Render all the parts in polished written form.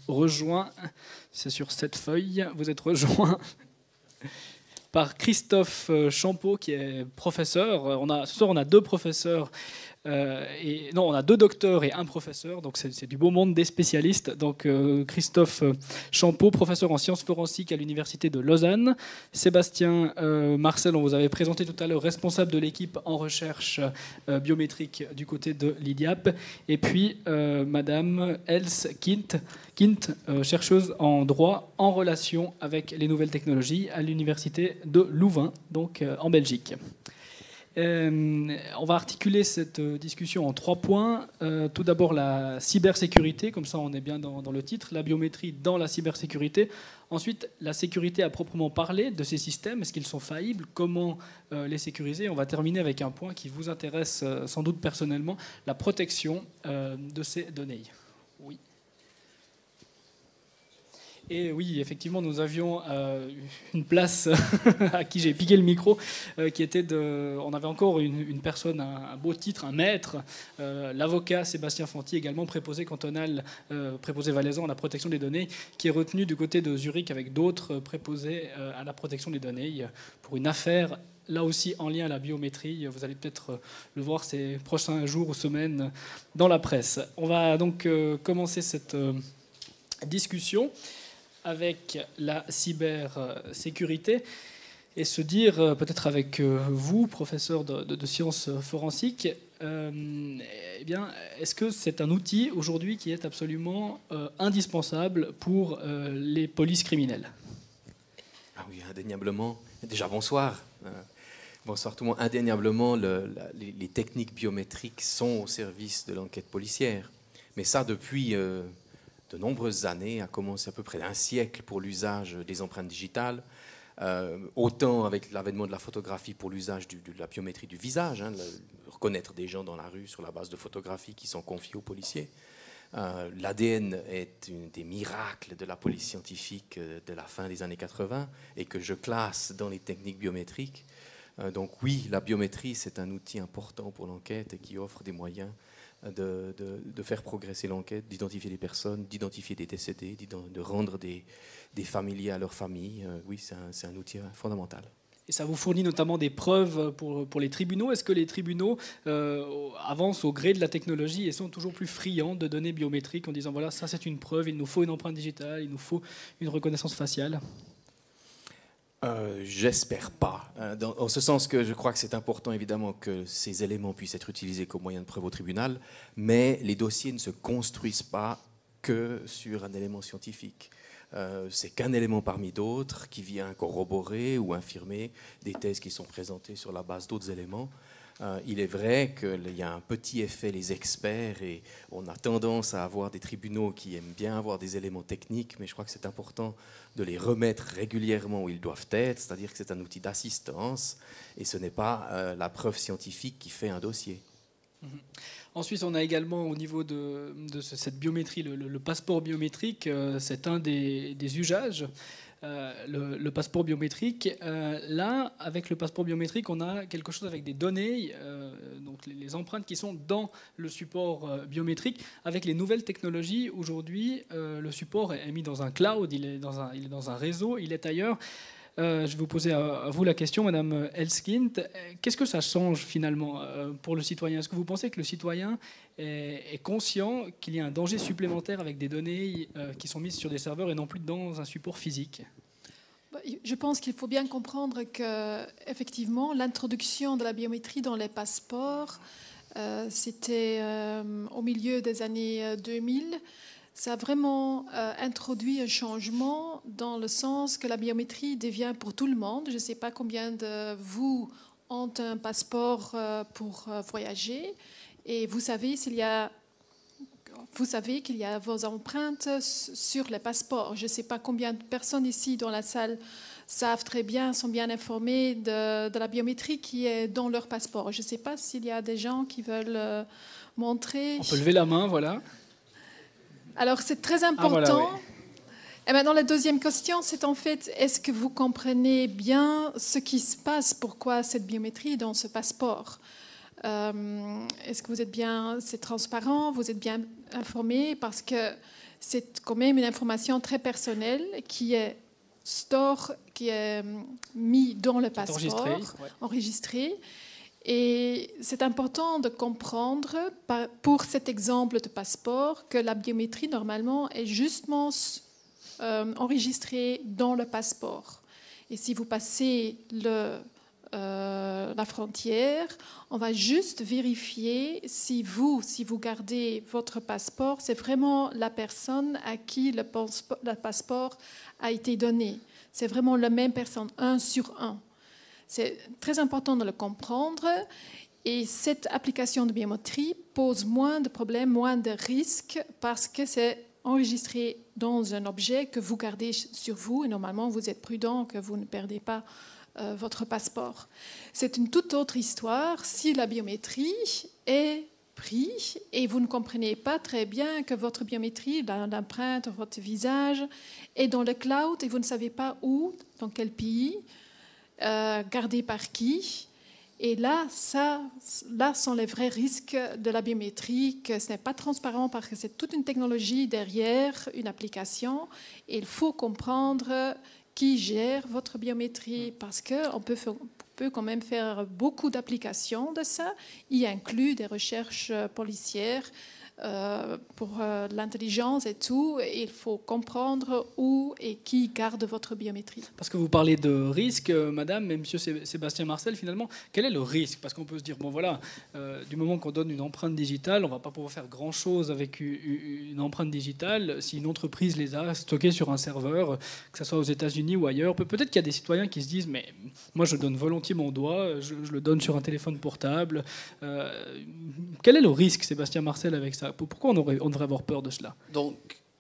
rejoint, c'est sur cette feuille, vous êtes rejoint par Christophe Champeau, qui est professeur. Ce soir, on a deux professeurs. On a deux docteurs et un professeur, donc c'est du beau monde des spécialistes. Donc Christophe Champeau, professeur en sciences forensiques à l'université de Lausanne. Sébastien Marcel, on vous avait présenté tout à l'heure, responsable de l'équipe en recherche biométrique du côté de l'IDIAP. Et puis Madame Else Kint, chercheuse en droit en relation avec les nouvelles technologies à l'université de Louvain, donc en Belgique. On va articuler cette discussion en 3 points. Tout d'abord, la cybersécurité, comme ça on est bien dans le titre, la biométrie dans la cybersécurité. Ensuite, la sécurité à proprement parler de ces systèmes. Est-ce qu'ils sont faillibles? Comment les sécuriser? On va terminer avec un point qui vous intéresse sans doute personnellement, la protection de ces données. Oui. Et oui, effectivement, nous avions une place à qui j'ai piqué le micro, qui était on avait encore une personne, un beau titre, un maître, l'avocat Sébastien Fanti, également préposé cantonal, préposé valaisan à la protection des données, qui est retenu du côté de Zurich avec d'autres préposés à la protection des données pour une affaire là aussi en lien à la biométrie. Vous allez peut-être le voir ces prochains jours ou semaines dans la presse. On va donc commencer cette discussion avec la cybersécurité et se dire, peut-être avec vous, professeur de sciences forensiques, eh bien, est-ce que c'est un outil aujourd'hui qui est absolument indispensable pour les polices criminelles? Ah oui, indéniablement. Déjà, bonsoir. Bonsoir tout le monde. Indéniablement, les techniques biométriques sont au service de l'enquête policière. Mais ça, depuis de nombreuses années, a commencé à peu près un siècle pour l'usage des empreintes digitales, autant avec l'avènement de la photographie pour l'usage de la biométrie du visage, reconnaître des gens dans la rue sur la base de photographies qui sont confiées aux policiers. L'ADN est un des miracles de la police scientifique de la fin des années 80 et que je classe dans les techniques biométriques. Donc oui, la biométrie, c'est un outil important pour l'enquête et qui offre des moyens de faire progresser l'enquête, d'identifier les personnes, d'identifier des décédés, de rendre des familiers à leur famille. Oui, c'est un outil fondamental. Et ça vous fournit notamment des preuves pour les tribunaux. Est-ce que les tribunaux avancent au gré de la technologie et sont toujours plus friands de données biométriques en disant voilà, ça c'est une preuve, il nous faut une empreinte digitale, il nous faut une reconnaissance faciale? J'espère pas. En ce sens que je crois que c'est important évidemment que ces éléments puissent être utilisés comme moyen de preuve au tribunal, mais les dossiers ne se construisent pas que sur un élément scientifique. C'est qu'un élément parmi d'autres qui vient corroborer ou infirmer des thèses qui sont présentées sur la base d'autres éléments. Il est vrai qu'il y a un petit effet les experts et on a tendance à avoir des tribunaux qui aiment bien avoir des éléments techniques, mais je crois que c'est important de les remettre régulièrement où ils doivent être, c'est-à-dire que c'est un outil d'assistance et ce n'est pas la preuve scientifique qui fait un dossier. En Suisse, on a également au niveau de cette biométrie, le passeport biométrique, c'est un des usages. Le passeport biométrique. Là, avec le passeport biométrique, on a quelque chose avec des données, donc les empreintes qui sont dans le support biométrique. Avec les nouvelles technologies, aujourd'hui, le support est mis dans un cloud, il est dans un réseau, il est ailleurs. Je vais vous poser à vous la question, Madame Elskint. Qu'est-ce que ça change finalement pour le citoyen? Est-ce que vous pensez que le citoyen est conscient qu'il y a un danger supplémentaire avec des données qui sont mises sur des serveurs et non plus dans un support physique? Je pense qu'il faut bien comprendre qu'effectivement, l'introduction de la biométrie dans les passeports, c'était au milieu des années 2000. Ça a vraiment introduit un changement dans le sens que la biométrie devient pour tout le monde. Je ne sais pas combien de vous ont un passeport pour voyager. Et vous savez qu'il y a vos empreintes sur les passeports. Je ne sais pas combien de personnes ici dans la salle savent très bien, sont bien informées de la biométrie qui est dans leur passeport. Je ne sais pas s'il y a des gens qui veulent montrer. On peut lever la main, voilà. Alors, c'est très important. Ah, voilà, oui. Et maintenant, la deuxième question, c'est en fait, est-ce que vous comprenez bien ce qui se passe? Pourquoi cette biométrie est dans ce passeport? Est-ce que vous êtes bien, c'est transparent, vous êtes bien informé? Parce que c'est quand même une information très personnelle qui est mis dans le passeport, enregistré. Et c'est important de comprendre, pour cet exemple de passeport, que la biométrie, normalement, est justement enregistrée dans le passeport. Et si vous passez la frontière, on va juste vérifier si vous gardez votre passeport, c'est vraiment la personne à qui le passeport a été donné. C'est vraiment la même personne, 1 sur 1. C'est très important de le comprendre. Et cette application de biométrie pose moins de problèmes, moins de risques, parce que c'est enregistré dans un objet que vous gardez sur vous. Et normalement, vous êtes prudent que vous ne perdez pas votre passeport. C'est une toute autre histoire si la biométrie est prise et vous ne comprenez pas très bien que votre biométrie, l'empreinte, votre visage est dans le cloud et vous ne savez pas où, dans quel pays, gardé par qui. Et là sont les vrais risques de la biométrie, que ce n'est pas transparent parce que c'est toute une technologie derrière une application. Et il faut comprendre qui gère votre biométrie, parce qu'on peut quand même faire beaucoup d'applications de ça, y inclut des recherches policières pour l'intelligence et tout. Et il faut comprendre où et qui garde votre biométrie. Parce que vous parlez de risque, madame, et monsieur Sébastien Marcel, finalement, quel est le risque? Parce qu'on peut se dire, bon voilà, du moment qu'on donne une empreinte digitale, on ne va pas pouvoir faire grand-chose avec une empreinte digitale si une entreprise les a stockées sur un serveur, que ce soit aux États-Unis ou ailleurs. Peut-être qu'il y a des citoyens qui se disent, mais moi je donne volontiers mon doigt, je le donne sur un téléphone portable. Quel est le risque, Sébastien Marcel, avec ça? Pourquoi on devrait avoir peur de cela? Donc,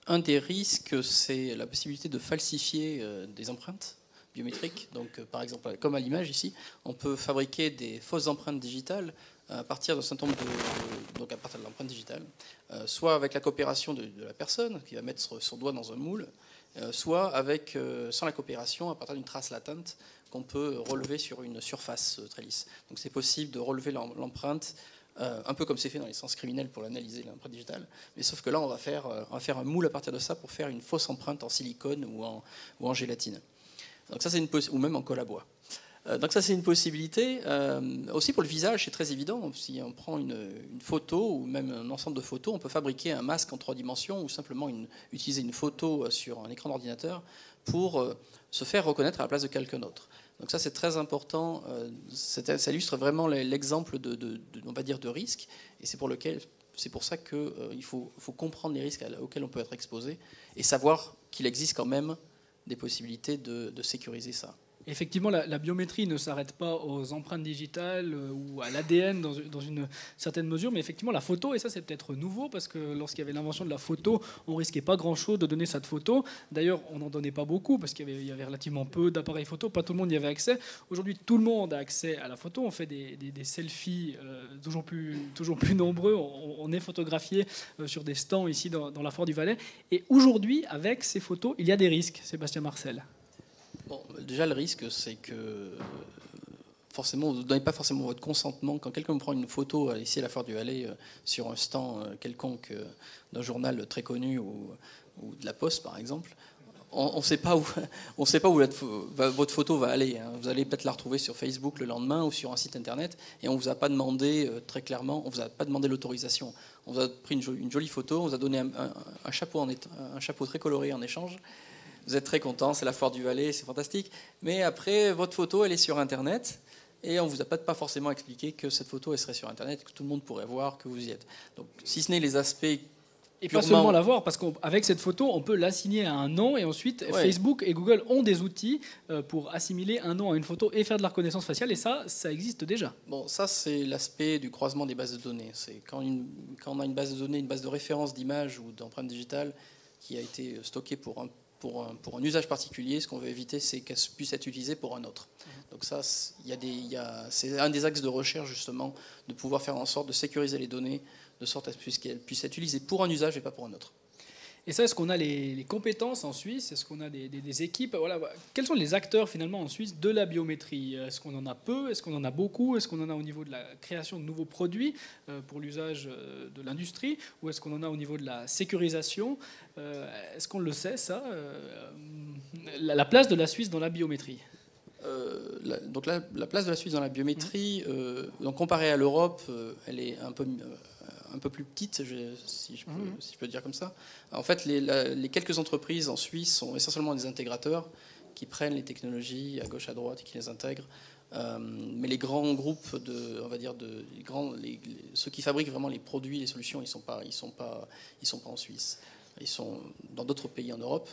un des risques, c'est la possibilité de falsifier des empreintes biométriques. Donc, par exemple, comme à l'image ici, on peut fabriquer des fausses empreintes digitales à partir d'un certain nombre donc à partir de l'empreinte digitale, soit avec la coopération de la personne qui va mettre son doigt dans un moule, soit sans la coopération, à partir d'une trace latente qu'on peut relever sur une surface très lisse. Donc, c'est possible de relever l'empreinte. Un peu comme c'est fait dans les sciences criminelles pour l'analyser, l'empreinte digitale. Mais sauf que là, on va faire un moule à partir de ça pour faire une fausse empreinte en silicone ou en gélatine. Donc ça, ou même en colle à bois. Donc ça, c'est une possibilité. Aussi pour le visage, c'est très évident. Si on prend une photo ou même un ensemble de photos, on peut fabriquer un masque en 3 dimensions ou simplement utiliser une photo sur un écran d'ordinateur pour se faire reconnaître à la place de quelqu'un d'autre. Donc ça, c'est très important. Ça illustre vraiment l'exemple on va dire, de risque. Et c'est pour ça qu'il faut comprendre les risques auxquels on peut être exposé et savoir qu'il existe quand même des possibilités de sécuriser ça. Effectivement, la biométrie ne s'arrête pas aux empreintes digitales ou à l'ADN dans une certaine mesure, mais effectivement la photo, et ça c'est peut-être nouveau, parce que lorsqu'il y avait l'invention de la photo, on risquait pas grand-chose de donner cette photo. D'ailleurs, on n'en donnait pas beaucoup, parce qu'il y avait relativement peu d'appareils photo, pas tout le monde y avait accès. Aujourd'hui, tout le monde a accès à la photo, on fait des selfies toujours plus nombreux, on est photographié sur des stands ici dans la Foire du Valais, et aujourd'hui, avec ces photos, il y a des risques, Sébastien Marcel. Bon, déjà, le risque, c'est que forcément, vous ne donnez pas forcément votre consentement. Quand quelqu'un prend une photo ici à la Foire du Valais sur un stand quelconque d'un journal très connu ou de la Poste, par exemple, on ne sait pas où votre photo va aller. Vous allez peut-être la retrouver sur Facebook le lendemain ou sur un site internet, et on ne vous a pas demandé très clairement, on vous a pas demandé l'autorisation. On vous a pris une jolie photo, on vous a donné un chapeau très coloré en échange. Vous êtes très content, c'est la Foire du Valais, c'est fantastique. Mais après, votre photo, elle est sur Internet, et on ne vous a pas forcément expliqué que cette photo, elle serait sur Internet, que tout le monde pourrait voir que vous y êtes. Donc, si ce n'est les aspects et pas seulement la voir, parce qu'avec cette photo, on peut l'assigner à un nom, et ensuite Facebook et Google ont des outils pour assimiler un nom à une photo et faire de la reconnaissance faciale, et ça existe déjà. Bon, ça c'est l'aspect du croisement des bases de données. C'est quand on a une base de données, une base de référence d'images ou d'empreintes digitales qui a été stockée pour un usage particulier, ce qu'on veut éviter, c'est qu'elle puisse être utilisée pour un autre. Donc ça, c'est un des axes de recherche, justement, de pouvoir faire en sorte de sécuriser les données, de sorte à ce qu'elles puissent être utilisées pour un usage et pas pour un autre. Et ça, est-ce qu'on a les compétences en Suisse? Est-ce qu'on a des équipes? Voilà. Quels sont les acteurs finalement en Suisse de la biométrie? Est-ce qu'on en a peu? Est-ce qu'on en a beaucoup? Est-ce qu'on en a au niveau de la création de nouveaux produits pour l'usage de l'industrie? Ou est-ce qu'on en a au niveau de la sécurisation? Est-ce qu'on le sait, ça? La place de la Suisse dans la biométrie? Donc la place de la Suisse dans la biométrie, donc comparée à l'Europe, elle est un peu plus petite, si je peux dire comme ça. En fait, les quelques entreprises en Suisse sont essentiellement des intégrateurs qui prennent les technologies à gauche, à droite et qui les intègrent. Mais les grands groupes ceux qui fabriquent vraiment les produits, les solutions, ils sont pas en Suisse. Ils sont dans d'autres pays en Europe.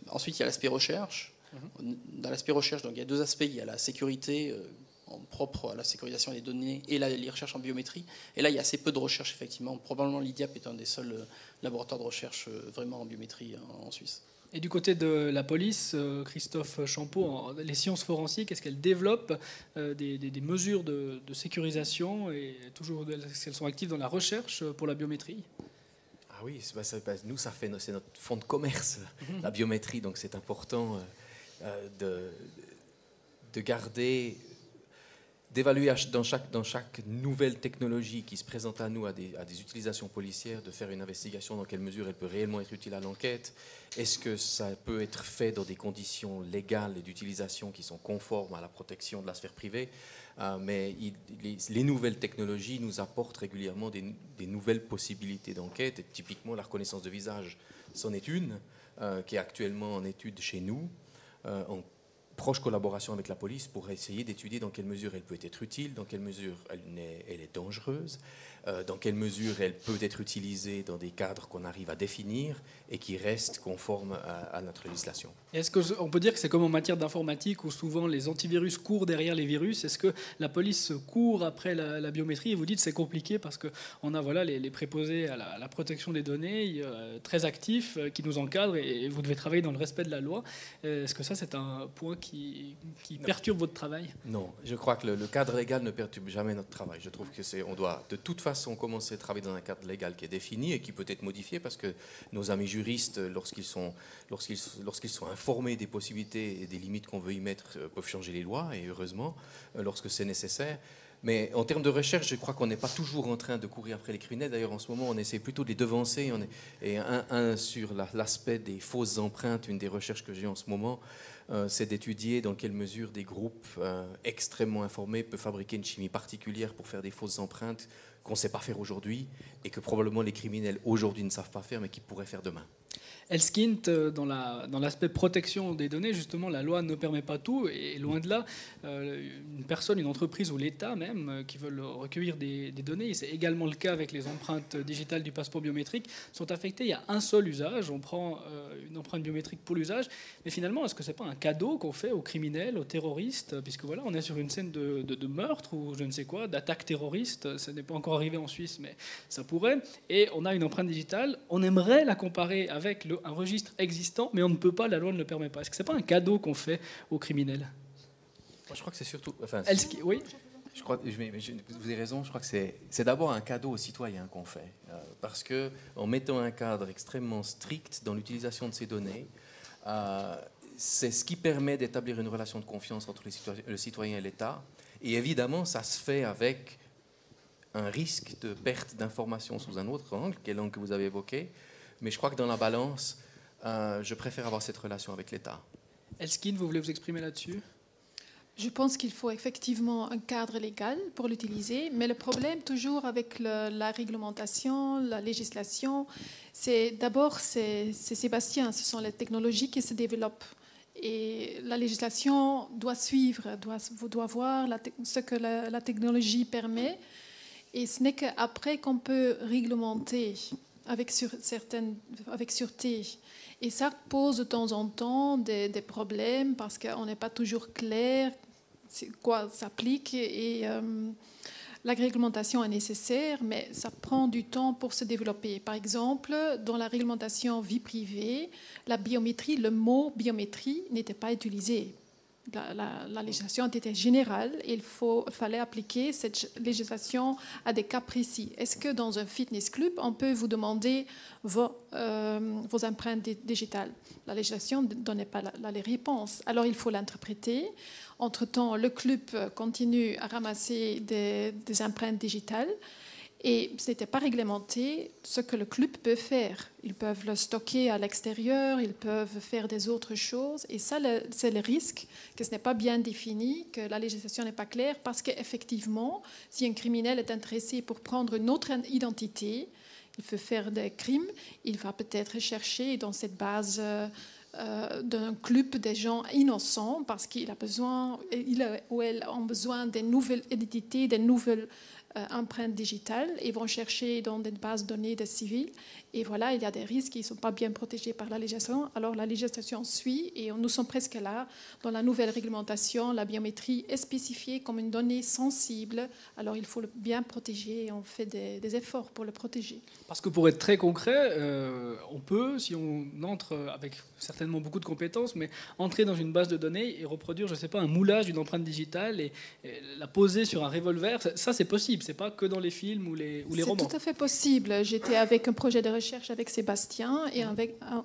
Ensuite, il y a l'aspect recherche. Dans l'aspect recherche, donc il y a deux aspects. Il y a la sécurité propre à la sécurisation des données et les recherches en biométrie. Et là, il y a assez peu de recherche, effectivement. Probablement, l'IDIAP est un des seuls laboratoires de recherche vraiment en biométrie en Suisse. Et du côté de la police, Christophe Champeau, les sciences forensiques, est-ce qu'elles développent des mesures de sécurisation et toujours est-ce qu'elles sont actives dans la recherche pour la biométrie? Ah oui, nous, c'est notre fonds de commerce, la biométrie, donc c'est important de garder, d'évaluer dans chaque nouvelle technologie qui se présente à nous, à des utilisations policières, de faire une investigation dans quelle mesure elle peut réellement être utile à l'enquête. Est-ce que ça peut être fait dans des conditions légales et d'utilisation qui sont conformes à la protection de la sphère privée? Mais les nouvelles technologies nous apportent régulièrement des nouvelles possibilités d'enquête. Et typiquement, la reconnaissance de visage, c'en est une qui est actuellement en étude chez nous, en proche collaboration avec la police pour essayer d'étudier dans quelle mesure elle peut être utile, dans quelle mesure elle est dangereuse, dans quelle mesure elle peut être utilisée dans des cadres qu'on arrive à définir et qui restent conformes à notre législation. Est-ce qu'on peut dire que c'est comme en matière d'informatique où souvent les antivirus courent derrière les virus? Est-ce que la police court après la biométrie et vous dites que c'est compliqué parce qu'on a les préposés à la protection des données très actifs qui nous encadrent et vous devez travailler dans le respect de la loi? Est-ce que ça c'est un point qui perturbe votre travail? Non, je crois que le cadre légal ne perturbe jamais notre travail. Je trouve que on doit de toute façon commencer à travailler dans un cadre légal qui est défini et qui peut être modifié parce que nos amis juristes, lorsqu'ils sont informés des possibilités et des limites qu'on veut y mettre, peuvent changer les lois, et heureusement, lorsque c'est nécessaire. Mais en termes de recherche, je crois qu'on n'est pas toujours en train de courir après les criminels. D'ailleurs, en ce moment, on essaie plutôt de les devancer. Et sur l'aspect des fausses empreintes, une des recherches que j'ai en ce moment, c'est d'étudier dans quelle mesure des groupes extrêmement informés peuvent fabriquer une chimie particulière pour faire des fausses empreintes qu'on ne sait pas faire aujourd'hui et que probablement les criminels aujourd'hui ne savent pas faire, mais qu'ils pourraient faire demain. Elskind, dans l'aspect protection des données, justement, la loi ne permet pas tout. Et loin de là, une personne, une entreprise ou l'État même, qui veulent recueillir des données, et c'est également le cas avec les empreintes digitales du passeport biométrique, sont affectées. Il y a un seul usage. On prend une empreinte biométrique pour l'usage. Mais finalement, est-ce que ce n'est pas un cadeau qu'on fait aux criminels, aux terroristes? Puisque voilà, on est sur une scène de meurtre ou je ne sais quoi, d'attaque terroriste. Ça n'est pas encore arrivé en Suisse, mais ça pourrait. Et on a une empreinte digitale. On aimerait la comparer avec un registre existant, mais on ne peut pas, la loi ne le permet pas. Est-ce que ce n'est pas un cadeau qu'on fait aux criminels? Moi, je crois que c'est surtout... Enfin, oui. Je crois, vous avez raison, je crois que c'est d'abord un cadeau aux citoyens qu'on fait. Parce qu'en mettant un cadre extrêmement strict dans l'utilisation de ces données, c'est ce qui permet d'établir une relation de confiance entre le citoyen et l'État. Et évidemment, ça se fait avec un risque de perte d'informations sous un autre angle, quel angle que vous avez évoqué. Mais je crois que dans la balance, je préfère avoir cette relation avec l'État. Elskind, vous voulez vous exprimer là-dessus? Je pense qu'il faut effectivement un cadre légal pour l'utiliser, mais le problème toujours avec la réglementation, la législation, c'est Sébastien, ce sont les technologies qui se développent. Et la législation doit suivre, doit voir ce que la technologie permet. Et ce n'est qu'après qu'on peut réglementer avec sûreté. Et ça pose de temps en temps des problèmes parce qu'on n'est pas toujours clair quoi s'applique. Et la réglementation est nécessaire, mais ça prend du temps pour se développer. Par exemple, dans la réglementation vie privée, la biométrie, le mot biométrie n'était pas utilisé. La législation était générale et il fallait appliquer cette législation à des cas précis. Est-ce que dans un fitness club, on peut vous demander vos empreintes digitales? La législation ne donnait pas les réponses. Alors il faut l'interpréter. Entre-temps, le club continue à ramasser des empreintes digitales. Et ce n'était pas réglementé ce que le club peut faire. Ils peuvent le stocker à l'extérieur, ils peuvent faire des autres choses. Et ça, c'est le risque, que ce n'est pas bien défini, que la législation n'est pas claire, parce qu'effectivement, si un criminel est intéressé pour prendre une autre identité, il veut faire des crimes, il va peut-être chercher dans cette base d'un club des gens innocents, parce qu'il a besoin, il ou elle ont besoin des nouvelles identités, des nouvelles empreintes digitales, et vont chercher dans des bases de données des civils. Et voilà, il y a des risques qui ne sont pas bien protégés par la législation. Alors la législation suit, et nous sommes presque là. Dans la nouvelle réglementation, la biométrie est spécifiée comme une donnée sensible. Alors il faut le bien protéger, et on fait des efforts pour le protéger. Parce que pour être très concret, on peut, si on entre avec certainement beaucoup de compétences, mais entrer dans une base de données et reproduire, je ne sais pas, un moulage d'une empreinte digitale et la poser sur un revolver, ça c'est possible. C'est pas que dans les films ou les romans. C'est tout à fait possible. J'étais avec un projet de recherche avec Sébastien et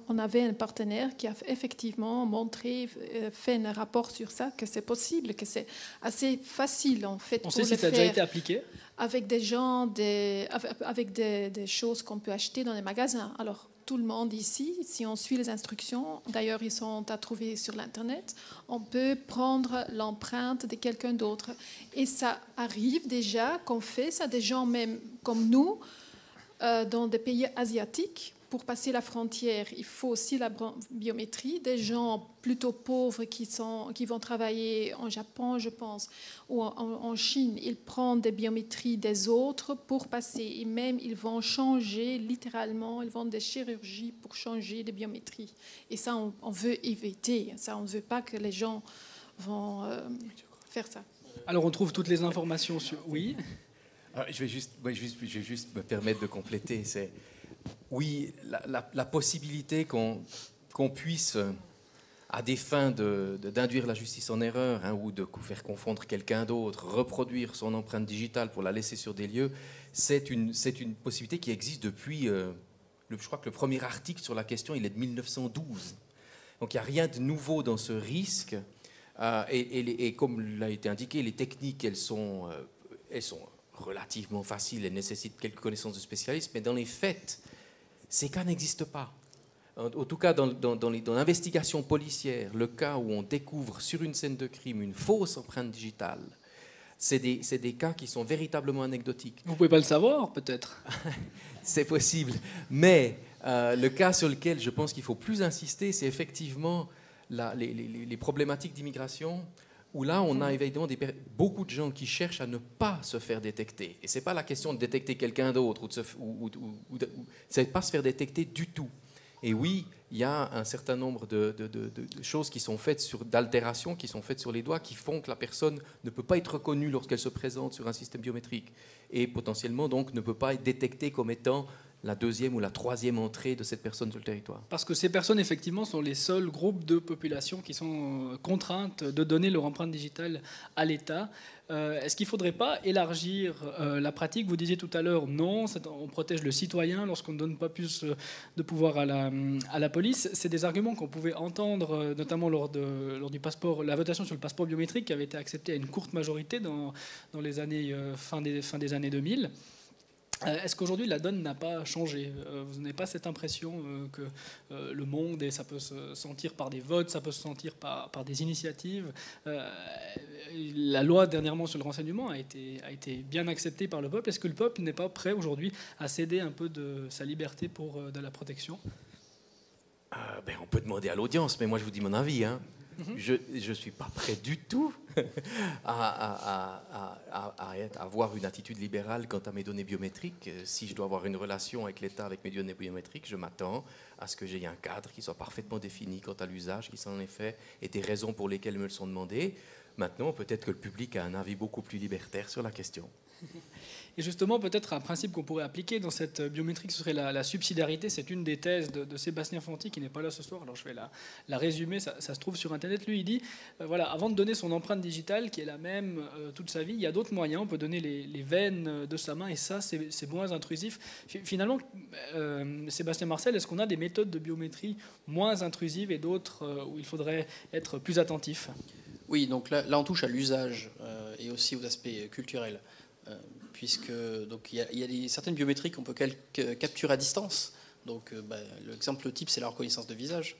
on avait un partenaire qui a effectivement montré, fait un rapport sur ça, que c'est possible, que c'est assez facile en fait. On sait si ça a déjà été appliqué avec des gens, avec des choses qu'on peut acheter dans les magasins. Alors tout le monde ici, si on suit les instructions, d'ailleurs ils sont à trouver sur l'internet, on peut prendre l'empreinte de quelqu'un d'autre. Et ça arrive déjà qu'on fait ça, des gens même comme nous, dans des pays asiatiques. Pour passer la frontière, il faut aussi la biométrie. Des gens plutôt pauvres qui vont travailler en Japon, je pense, ou en Chine, ils prennent des biométries des autres pour passer. Et même, ils vont changer, littéralement, ils vont des chirurgies pour changer de biométrie. Et ça, on veut éviter. Ça, on ne veut pas que les gens vont faire ça. Alors, on trouve toutes les informations sur... Oui. Alors, je vais juste me permettre de compléter. Oui, la possibilité qu'on puisse, à des fins d'induire la justice en erreur, hein, ou de faire confondre quelqu'un d'autre, reproduire son empreinte digitale pour la laisser sur des lieux, c'est une possibilité qui existe depuis, je crois que le premier article sur la question, il est de 1912. Donc il n'y a rien de nouveau dans ce risque. Et comme l'a été indiqué, les techniques, elles sont relativement faciles, elles nécessitent quelques connaissances de spécialistes, mais dans les faits, ces cas n'existent pas. En tout cas, dans l'investigation policière, le cas où on découvre sur une scène de crime une fausse empreinte digitale, c'est des cas qui sont véritablement anecdotiques. Vous ne pouvez pas le savoir, peut-être. C'est possible. Mais le cas sur lequel je pense qu'il faut plus insister, c'est effectivement les problématiques d'immigration, où là, on a évidemment beaucoup de gens qui cherchent à ne pas se faire détecter. Et ce n'est pas la question de détecter quelqu'un d'autre, ce n'est pas se faire détecter du tout. Et oui, il y a un certain nombre de choses qui sont faites, d'altérations qui sont faites sur les doigts, qui font que la personne ne peut pas être reconnue lorsqu'elle se présente sur un système biométrique. Et potentiellement, donc, ne peut pas être détectée comme étant la deuxième ou la troisième entrée de cette personne sur le territoire. Parce que ces personnes, effectivement, sont les seuls groupes de population qui sont contraintes de donner leur empreinte digitale à l'État. Est-ce qu'il ne faudrait pas élargir la pratique? Vous disiez tout à l'heure, non, on protège le citoyen lorsqu'on ne donne pas plus de pouvoir à la police. C'est des arguments qu'on pouvait entendre, notamment lors du passeport, la votation sur le passeport biométrique qui avait été acceptée à une courte majorité dans les années, fin des années 2000. Est-ce qu'aujourd'hui la donne n'a pas changé? Vous n'avez pas cette impression que le monde, et ça peut se sentir par des votes, ça peut se sentir par des initiatives, la loi dernièrement sur le renseignement a été bien acceptée par le peuple. Est-ce que le peuple n'est pas prêt aujourd'hui à céder un peu de sa liberté pour de la protection? On peut demander à l'audience, mais moi je vous dis mon avis. Hein. Je ne suis pas prêt du tout à avoir une attitude libérale quant à mes données biométriques. Si je dois avoir une relation avec l'État, avec mes données biométriques, je m'attends à ce que j'ai un cadre qui soit parfaitement défini quant à l'usage qui s'en est fait et des raisons pour lesquelles me le sont demandées. Maintenant, peut-être que le public a un avis beaucoup plus libertaire sur la question. Et justement, peut-être un principe qu'on pourrait appliquer dans cette biométrie, ce serait la subsidiarité. C'est une des thèses de Sébastien Fanti, qui n'est pas là ce soir. Alors je vais la résumer, ça se trouve sur Internet. Lui, il dit, voilà, avant de donner son empreinte digitale, qui est la même toute sa vie, il y a d'autres moyens. On peut donner les veines de sa main, et ça, c'est moins intrusif. Finalement, Sébastien Marcel, est-ce qu'on a des méthodes de biométrie moins intrusives et d'autres où il faudrait être plus attentif? Oui, donc là on touche à l'usage et aussi aux aspects culturels. Puisque donc il y a certaines biométries qu'on peut capturer à distance. Donc l'exemple type, c'est la reconnaissance de visage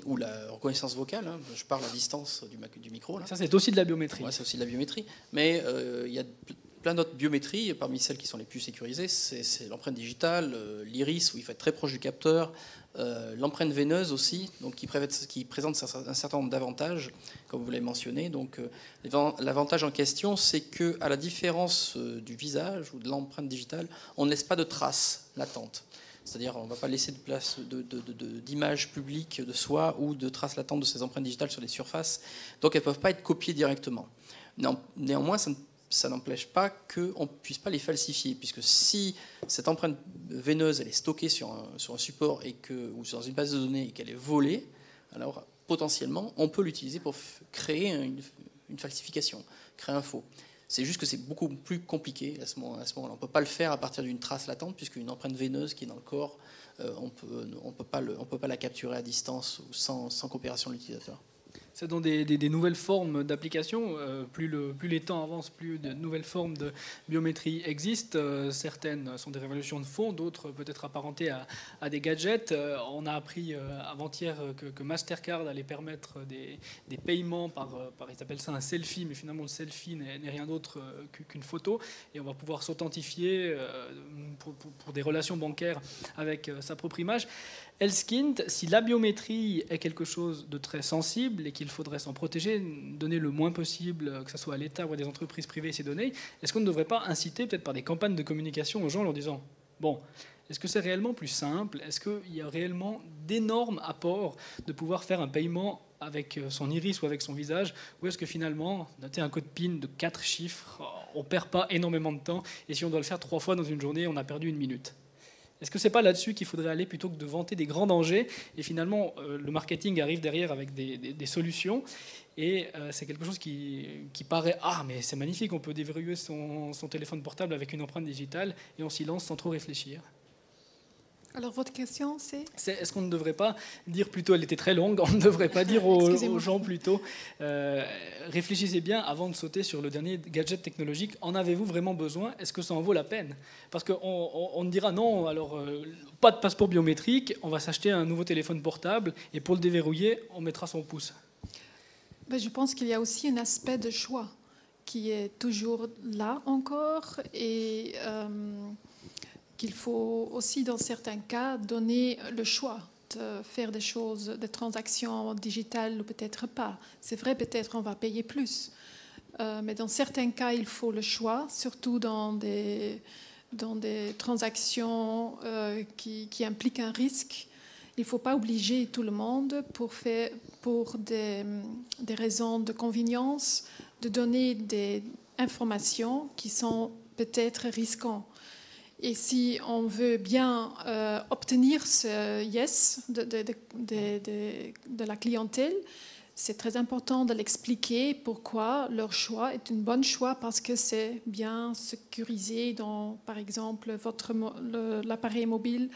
ou la reconnaissance vocale. Hein. Je parle à distance du micro. Là. Ça, c'est aussi de la biométrie. Ouais, c'est aussi de la biométrie. Mais il y a plein d'autres biométries. Parmi celles qui sont les plus sécurisées, c'est l'empreinte digitale, l'iris, où il faut être très proche du capteur, l'empreinte veineuse aussi, donc qui présente un certain nombre d'avantages, comme vous l'avez mentionné. Donc, l'avantage en question, c'est que, à la différence du visage ou de l'empreinte digitale, on ne laisse pas de traces latentes. C'est-à-dire, on ne va pas laisser de place d'image publique de soi ou de traces latentes de ces empreintes digitales sur les surfaces. Donc, elles ne peuvent pas être copiées directement. Néanmoins, ça n'empêche pas qu'on ne puisse pas les falsifier, puisque si cette empreinte veineuse elle est stockée sur un support ou dans une base de données et qu'elle est volée, alors potentiellement on peut l'utiliser pour créer une falsification, créer un faux. C'est juste que c'est beaucoup plus compliqué à ce moment-là. On ne peut pas le faire à partir d'une trace latente, puisqu'une empreinte veineuse qui est dans le corps, on peut pas la capturer à distance ou sans coopération de l'utilisateur. C'est dans des nouvelles formes d'application. Plus les temps avancent, plus de nouvelles formes de biométrie existent. Certaines sont des révolutions de fond, d'autres peut-être apparentées à des gadgets. On a appris avant-hier que Mastercard allait permettre des paiements par, ils appellent ça un selfie, mais finalement le selfie n'est rien d'autre qu'une photo. Et on va pouvoir s'authentifier pour des relations bancaires avec sa propre image. Elskind, si la biométrie est quelque chose de très sensible et qu'il faudrait s'en protéger, donner le moins possible, que ce soit à l'État ou à des entreprises privées, ces données, est-ce qu'on ne devrait pas inciter peut-être par des campagnes de communication aux gens en leur disant « Bon, est-ce que c'est réellement plus simple? Est-ce qu'il y a réellement d'énormes apports de pouvoir faire un paiement avec son iris ou avec son visage? Ou est-ce que finalement, noter un code PIN de 4 chiffres, on ne perd pas énormément de temps, et si on doit le faire 3 fois dans une journée, on a perdu 1 minute ?» Est-ce que ce n'est pas là-dessus qu'il faudrait aller plutôt que de vanter des grands dangers? Et finalement, le marketing arrive derrière avec des solutions. Et c'est quelque chose qui paraît « Ah, mais c'est magnifique, on peut déverrouiller son téléphone portable avec une empreinte digitale » et on s'y lance sans trop réfléchir. Alors, votre question, c'est est-ce qu'on ne devrait pas dire plutôt, elle était très longue, on ne devrait pas dire aux gens plutôt, réfléchissez bien avant de sauter sur le dernier gadget technologique, en avez-vous vraiment besoin? Est-ce que ça en vaut la peine? Parce qu'on dira non, alors pas de passeport biométrique, on va s'acheter un nouveau téléphone portable et pour le déverrouiller, on mettra son pouce. Ben, je pense qu'il y a aussi un aspect de choix qui est toujours là encore et qu'il faut aussi, dans certains cas, donner le choix de faire des choses, des transactions digitales ou peut-être pas. C'est vrai, peut-être on va payer plus. Mais dans certains cas, il faut le choix, surtout dans des transactions qui impliquent un risque. Il ne faut pas obliger tout le monde pour des raisons de convenience de donner des informations qui sont peut-être risquantes. Et si on veut bien obtenir ce yes de la clientèle, c'est très important de l'expliquer pourquoi leur choix est un bon choix, parce que c'est bien sécurisé dans, par exemple, l'appareil mobile.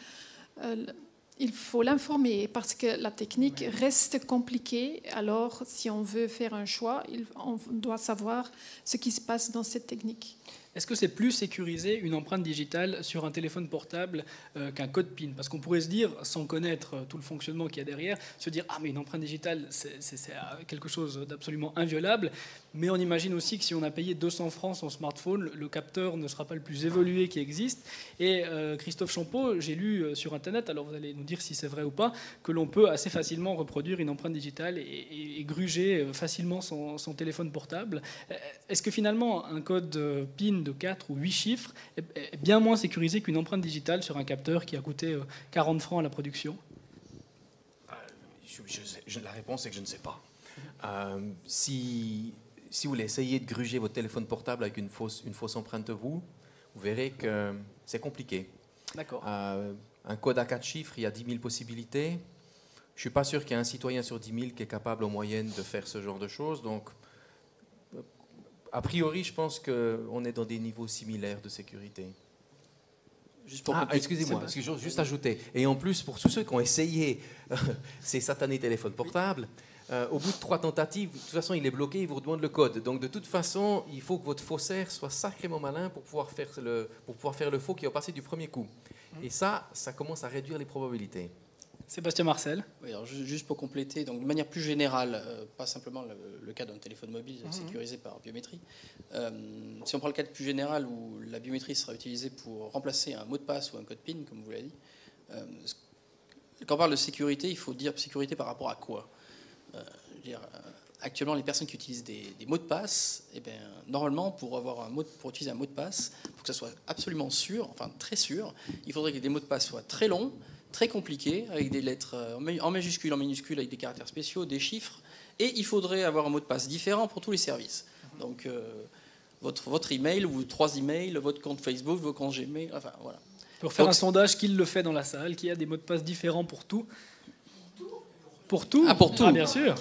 Il faut l'informer parce que la technique reste compliquée. Alors, si on veut faire un choix, on doit savoir ce qui se passe dans cette technique. Est-ce que c'est plus sécurisé une empreinte digitale sur un téléphone portable qu'un code PIN? Parce qu'on pourrait se dire, sans connaître tout le fonctionnement qu'il y a derrière, se dire « Ah, mais une empreinte digitale, c'est quelque chose d'absolument inviolable ». Mais on imagine aussi que si on a payé 200 francs son smartphone, le capteur ne sera pas le plus évolué qui existe. Et Christophe Champeau, j'ai lu sur Internet, alors vous allez nous dire si c'est vrai ou pas, que l'on peut assez facilement reproduire une empreinte digitale et gruger facilement son téléphone portable. Est-ce que finalement, un code PIN de 4 ou 8 chiffres est bien moins sécurisé qu'une empreinte digitale sur un capteur qui a coûté 40 francs à la production? La réponse est que je ne sais pas. Si si vous voulez essayer de gruger votre téléphone portable avec une fausse empreinte de vous, vous verrez que c'est compliqué. D'accord. Un code à 4 chiffres, il y a 10 000 possibilités. Je ne suis pas sûr qu'il y ait un citoyen sur 10 000 qui est capable en moyenne de faire ce genre de choses. Donc, a priori, je pense qu'on est dans des niveaux similaires de sécurité. Juste pour excusez-moi, juste ajouter. Et en plus, pour tous ceux qui ont essayé ces satanés téléphones portables, au bout de 3 tentatives, de toute façon, il est bloqué, il vous redemande le code. Donc, de toute façon, il faut que votre faussaire soit sacrément malin pour pouvoir faire le faux qui va passer du premier coup. Et ça commence à réduire les probabilités. Sébastien Marcel. Oui, alors juste pour compléter, donc de manière plus générale, pas simplement le cas d'un téléphone mobile sécurisé par biométrie. Si on prend le cas plus général où la biométrie sera utilisée pour remplacer un mot de passe ou un code PIN, comme vous l'avez dit, quand on parle de sécurité, il faut dire sécurité par rapport à quoi? Actuellement, les personnes qui utilisent des mots de passe, normalement, pour utiliser un mot de passe, pour que ça soit absolument sûr, enfin très sûr, il faudrait que les mots de passe soient très longs, très compliqués, avec des lettres en majuscules, en minuscules, avec des caractères spéciaux, des chiffres, et il faudrait avoir un mot de passe différent pour tous les services. Donc, votre email ou 3 emails, votre compte Facebook, vos comptes Gmail, enfin voilà. Pour faire un sondage, qui le fait dans la salle, qui a des mots de passe différents pour tout? Pour tout? Ah, pour tout. Ah, bien sûr.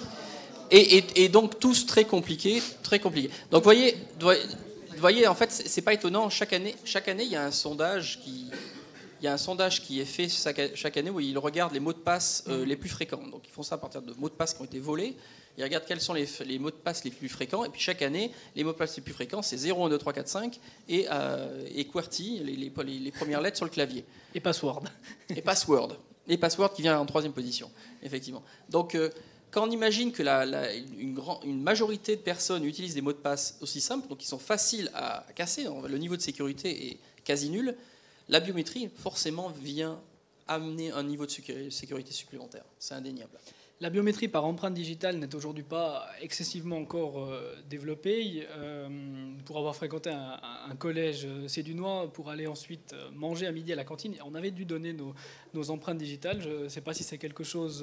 Et donc tous très compliqués, très compliqués. Donc voyez, en fait, c'est pas étonnant. Chaque année, il y a un sondage qui est fait chaque année où ils regardent les mots de passe les plus fréquents. Donc ils font ça à partir de mots de passe qui ont été volés. Ils regardent quels sont les mots de passe les plus fréquents. Et puis chaque année, les mots de passe les plus fréquents, c'est 0, 1, 2, 3, 4, 5 et QWERTY, les premières lettres sur le clavier. Et password. Et password. Et password qui vient en 3e position, effectivement. Donc quand on imagine que une majorité de personnes utilisent des mots de passe aussi simples, donc qui sont faciles à casser, le niveau de sécurité est quasi nul, la biométrie, forcément, vient amener un niveau de sécurité supplémentaire. C'est indéniable. La biométrie par empreinte digitale n'est aujourd'hui pas excessivement encore développée. Pour avoir fréquenté un collège sédunois, pour aller ensuite manger à midi à la cantine, on avait dû donner nos empreintes digitales. Je ne sais pas si c'est quelque chose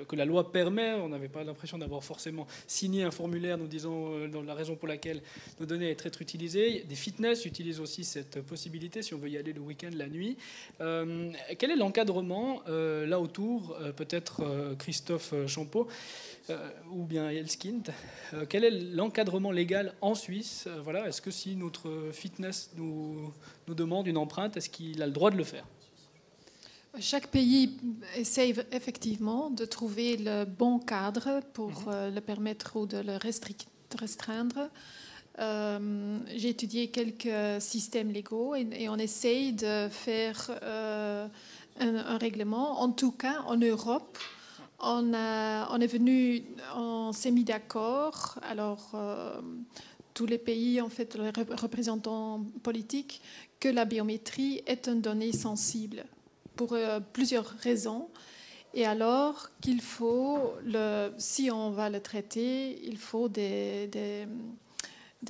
que la loi permet. On n'avait pas l'impression d'avoir forcément signé un formulaire nous disant dans la raison pour laquelle nos données allaient être utilisées. Des fitness utilisent aussi cette possibilité si on veut y aller le week-end, la nuit. Quel est l'encadrement là autour, peut-être Christophe Champeau ou bien Elskind, quel est l'encadrement légal en Suisse? Voilà, est-ce que si notre fitness nous demande une empreinte, est-ce qu'il a le droit de le faire? Chaque pays essaye effectivement de trouver le bon cadre pour le permettre ou de le restreindre. J'ai étudié quelques systèmes légaux et on essaye de faire un règlement. En tout cas, en Europe, on s'est mis d'accord. Alors, tous les pays, en fait, les représentants politiques, que la biométrie est une donnée sensible pour plusieurs raisons. Et alors qu'il faut, si on va le traiter, il faut des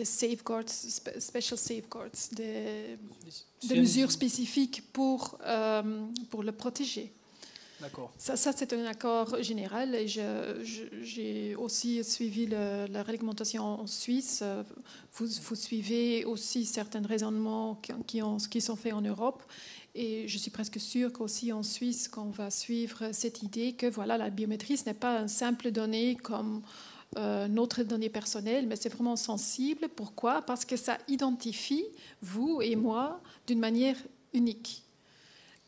safeguards, special safeguards, des mesures spécifiques pour le protéger. D'accord. Ça c'est un accord général et j'ai aussi suivi la réglementation en Suisse. Vous suivez aussi certains raisonnements qui sont faits en Europe. Et je suis presque sûre qu'aussi en Suisse, qu'on va suivre cette idée que voilà, la biométrie, ce n'est pas une simple donnée comme notre donnée personnelle, mais c'est vraiment sensible. Pourquoi? Parce que ça identifie vous et moi d'une manière unique.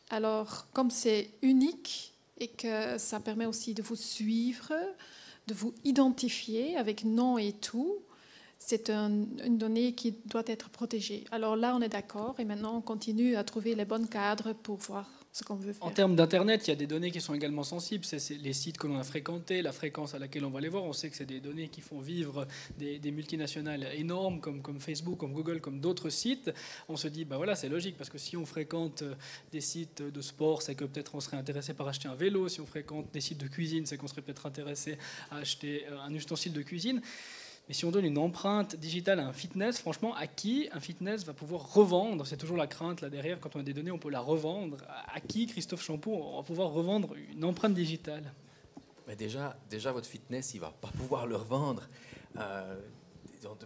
Alors, comme c'est unique et que ça permet aussi de vous suivre, de vous identifier avec nom et tout, c'est une donnée qui doit être protégée. Alors là, on est d'accord et maintenant, on continue à trouver les bons cadres pour voir ce qu'on veut faire. En termes d'Internet, il y a des données qui sont également sensibles. C'est les sites que l'on a fréquentés, la fréquence à laquelle on va les voir. On sait que c'est des données qui font vivre des multinationales énormes comme Facebook, comme Google, comme d'autres sites. On se dit, bah voilà, c'est logique parce que si on fréquente des sites de sport, c'est que peut-être on serait intéressé par acheter un vélo. Si on fréquente des sites de cuisine, c'est qu'on serait peut-être intéressé à acheter un ustensile de cuisine. Mais si on donne une empreinte digitale à un fitness, franchement, à qui un fitness va pouvoir revendre? C'est toujours la crainte là derrière, quand on a des données, on peut la revendre. À qui, Christophe Champeau, on va pouvoir revendre une empreinte digitale? Mais déjà, votre fitness, il ne va pas pouvoir le revendre.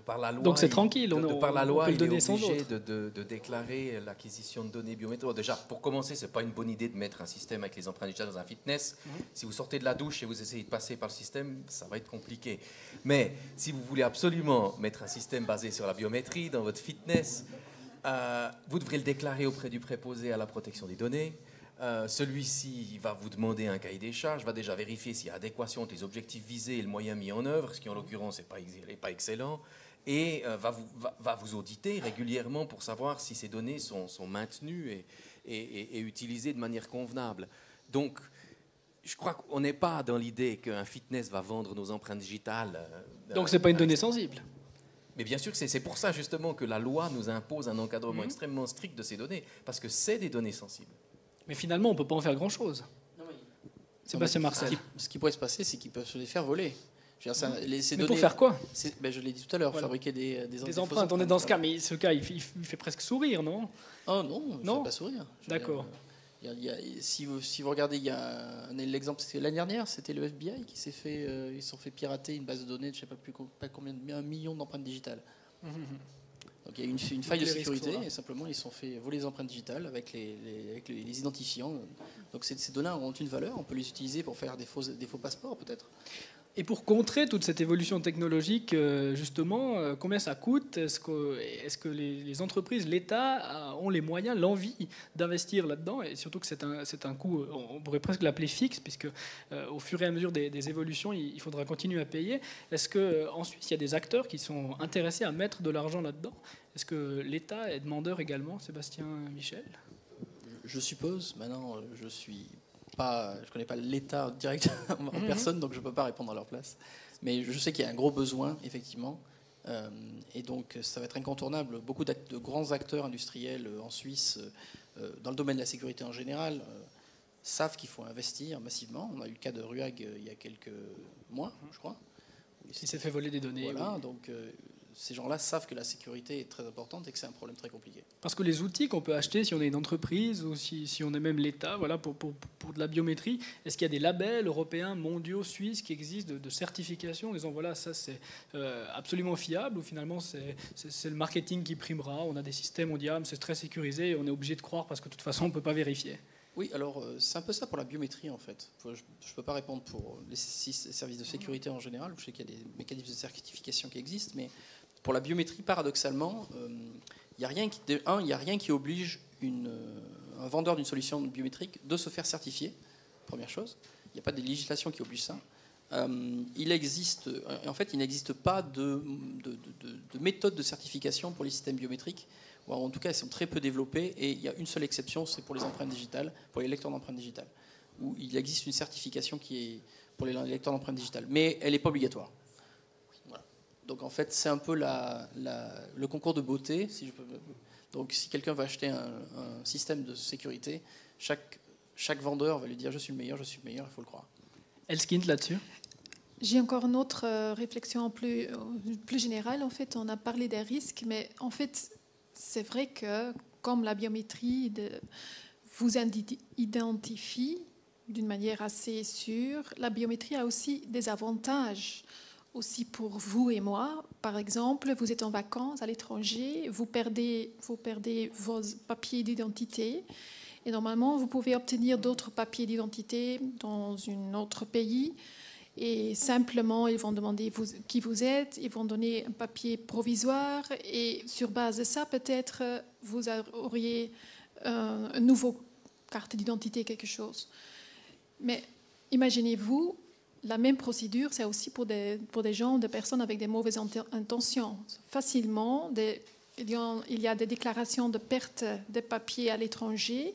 Par la loi, donc c'est tranquille, par la loi, on peut le il donner est sans obligé autre. de déclarer l'acquisition de données biométriques. Déjà, pour commencer, c'est pas une bonne idée de mettre un système avec les empreintes digitales dans un fitness. Si vous sortez de la douche et vous essayez de passer par le système, ça va être compliqué. Mais si vous voulez absolument mettre un système basé sur la biométrie dans votre fitness, vous devrez le déclarer auprès du préposé à la protection des données. Celui-ci va vous demander un cahier des charges, va déjà vérifier s'il y a adéquation entre les objectifs visés et le moyen mis en œuvre, ce qui en l'occurrence n'est pas excellent, et va vous auditer régulièrement pour savoir si ces données sont maintenues et utilisées de manière convenable. Donc, je crois qu'on n'est pas dans l'idée qu'un fitness va vendre nos empreintes digitales. Donc c'est pas une donnée sensible. Mais bien sûr que c'est pour ça justement que la loi nous impose un encadrement extrêmement strict de ces données, parce que c'est des données sensibles. Mais finalement, on ne peut pas en faire grand-chose. Sébastien Marcel. Ce qui pourrait se passer, c'est qu'ils peuvent se les faire voler. Je veux dire, ces Mais données, pour faire quoi? Je l'ai dit tout à l'heure, Voilà. fabriquer des empreintes. On est dans ce cas, mais ce cas, il fait presque sourire, non? Oh non, je ne fais pas sourire. D'accord. Si vous regardez, il y a l'exemple, c'était l'année dernière, c'était le FBI qui s'est fait, ils se sont fait pirater une base de données de je ne sais pas combien, 1 million d'empreintes digitales. Donc il y a une faille de sécurité et simplement ils se sont fait voler les empreintes digitales avec les identifiants. Donc ces données ont une valeur, on peut les utiliser pour faire des faux passeports peut-être. Et pour contrer toute cette évolution technologique, justement, combien ça coûte? Est-ce que les entreprises, l'État ont les moyens, l'envie d'investir là-dedans? Et surtout que c'est un coût, on pourrait presque l'appeler fixe, puisque au fur et à mesure des évolutions, il faudra continuer à payer. Est-ce qu'en Suisse, il y a des acteurs qui sont intéressés à mettre de l'argent là-dedans? Est-ce que l'État est demandeur également, Sébastien Michel? Je suppose. Maintenant, je connais pas l'État direct en personne, donc je ne peux pas répondre à leur place. Mais je sais qu'il y a un gros besoin, effectivement. Et donc, ça va être incontournable. Beaucoup de grands acteurs industriels en Suisse, dans le domaine de la sécurité en général, savent qu'il faut investir massivement. On a eu le cas de RUAG il y a quelques mois, je crois. Il s'est fait voler des données. Voilà, oui. donc ces gens-là savent que la sécurité est très importante et que c'est un problème très compliqué. Parce que les outils qu'on peut acheter si on est une entreprise ou si on est même l'État, voilà, pour de la biométrie, est-ce qu'il y a des labels européens, mondiaux, suisses qui existent de certification en disant voilà, ça c'est absolument fiable, ou finalement c'est le marketing qui primera, on a des systèmes, on dit ah, c'est très sécurisé et on est obligé de croire parce que de toute façon on ne peut pas vérifier? Oui, alors c'est un peu ça pour la biométrie en fait. Je ne peux pas répondre pour les services de sécurité en général. Je sais qu'il y a des mécanismes de certification qui existent, mais pour la biométrie, paradoxalement, il n'y a rien qui oblige un vendeur d'une solution biométrique de se faire certifier, première chose. Il n'y a pas de législation qui oblige ça. Il n'existe pas de méthode de certification pour les systèmes biométriques. En tout cas, elles sont très peu développées et il y a une seule exception, c'est pour les empreintes digitales, pour les lecteurs d'empreintes digitales, où il existe une certification qui est pour les lecteurs d'empreintes digitales, mais elle n'est pas obligatoire. Voilà. Donc en fait, c'est un peu le concours de beauté. Si je peux... Donc si quelqu'un va acheter un système de sécurité, chaque vendeur va lui dire je suis le meilleur, il faut le croire. Elskind là-dessus? J'ai encore une autre réflexion plus générale. En fait, on a parlé des risques, mais en fait, c'est vrai que comme la biométrie vous identifie d'une manière assez sûre, la biométrie a aussi des avantages aussi pour vous et moi. Par exemple, vous êtes en vacances à l'étranger, vous perdez vos papiers d'identité et normalement, vous pouvez obtenir d'autres papiers d'identité dans un autre pays. Et simplement, ils vont demander qui vous êtes, ils vont donner un papier provisoire et sur base de ça, peut-être, vous auriez une nouvelle carte d'identité, quelque chose. Mais imaginez-vous, la même procédure, c'est aussi pour des gens, des personnes avec des mauvaises intentions. Facilement, il y a des déclarations de perte de papiers à l'étranger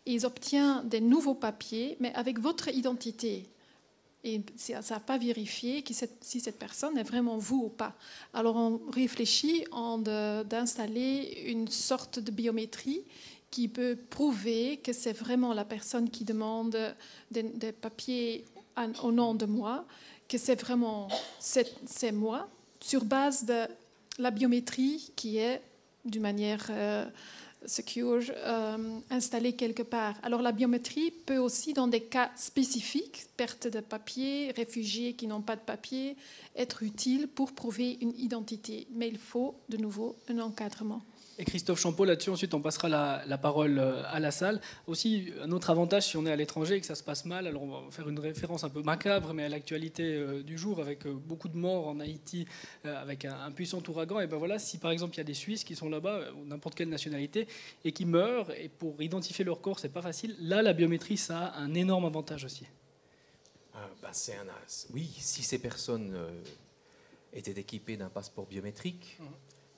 et ils obtiennent des nouveaux papiers, mais avec votre identité. Et ça n'a pas vérifié si cette personne est vraiment vous ou pas. Alors on réfléchit d'installer une sorte de biométrie qui peut prouver que c'est vraiment la personne qui demande des papiers au nom de moi, que c'est vraiment c'est moi, sur base de la biométrie qui est d'une manière secure installé quelque part. Alors la biométrie peut aussi, dans des cas spécifiques, perte de papier, réfugiés qui n'ont pas de papier, être utile pour prouver une identité. Mais il faut de nouveau un encadrement. Et Christophe Champeau, là-dessus, ensuite on passera la parole à la salle. Aussi, un autre avantage, si on est à l'étranger et que ça se passe mal, alors on va faire une référence un peu macabre, mais à l'actualité du jour, avec beaucoup de morts en Haïti, avec un puissant ouragan, et ben voilà, si par exemple il y a des Suisses qui sont là-bas, ou n'importe quelle nationalité, et qui meurent, et pour identifier leur corps, c'est pas facile, là la biométrie, ça a un énorme avantage aussi. Oui, si ces personnes étaient équipées d'un passeport biométrique,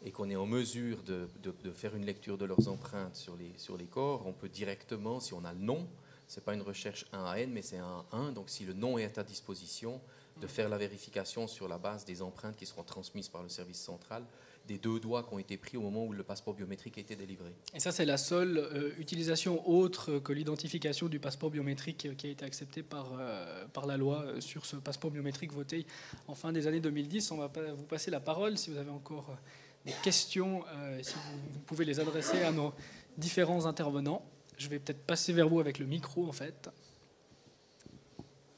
et qu'on est en mesure de faire une lecture de leurs empreintes sur les corps, on peut directement, si on a le nom, ce n'est pas une recherche 1 à N, mais c'est un 1, donc si le nom est à disposition, de faire la vérification sur la base des empreintes qui seront transmises par le service central, des 2 doigts qui ont été pris au moment où le passeport biométrique a été délivré. Et ça, c'est la seule utilisation autre que l'identification du passeport biométrique qui a été acceptée par la loi sur ce passeport biométrique voté en fin des années 2010. On va vous passer la parole si vous avez encore des questions, si vous pouvez les adresser à nos différents intervenants. Je vais peut-être passer vers vous avec le micro, en fait.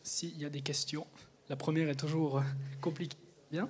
S'il y a des questions. La première est toujours compliquée. Bien.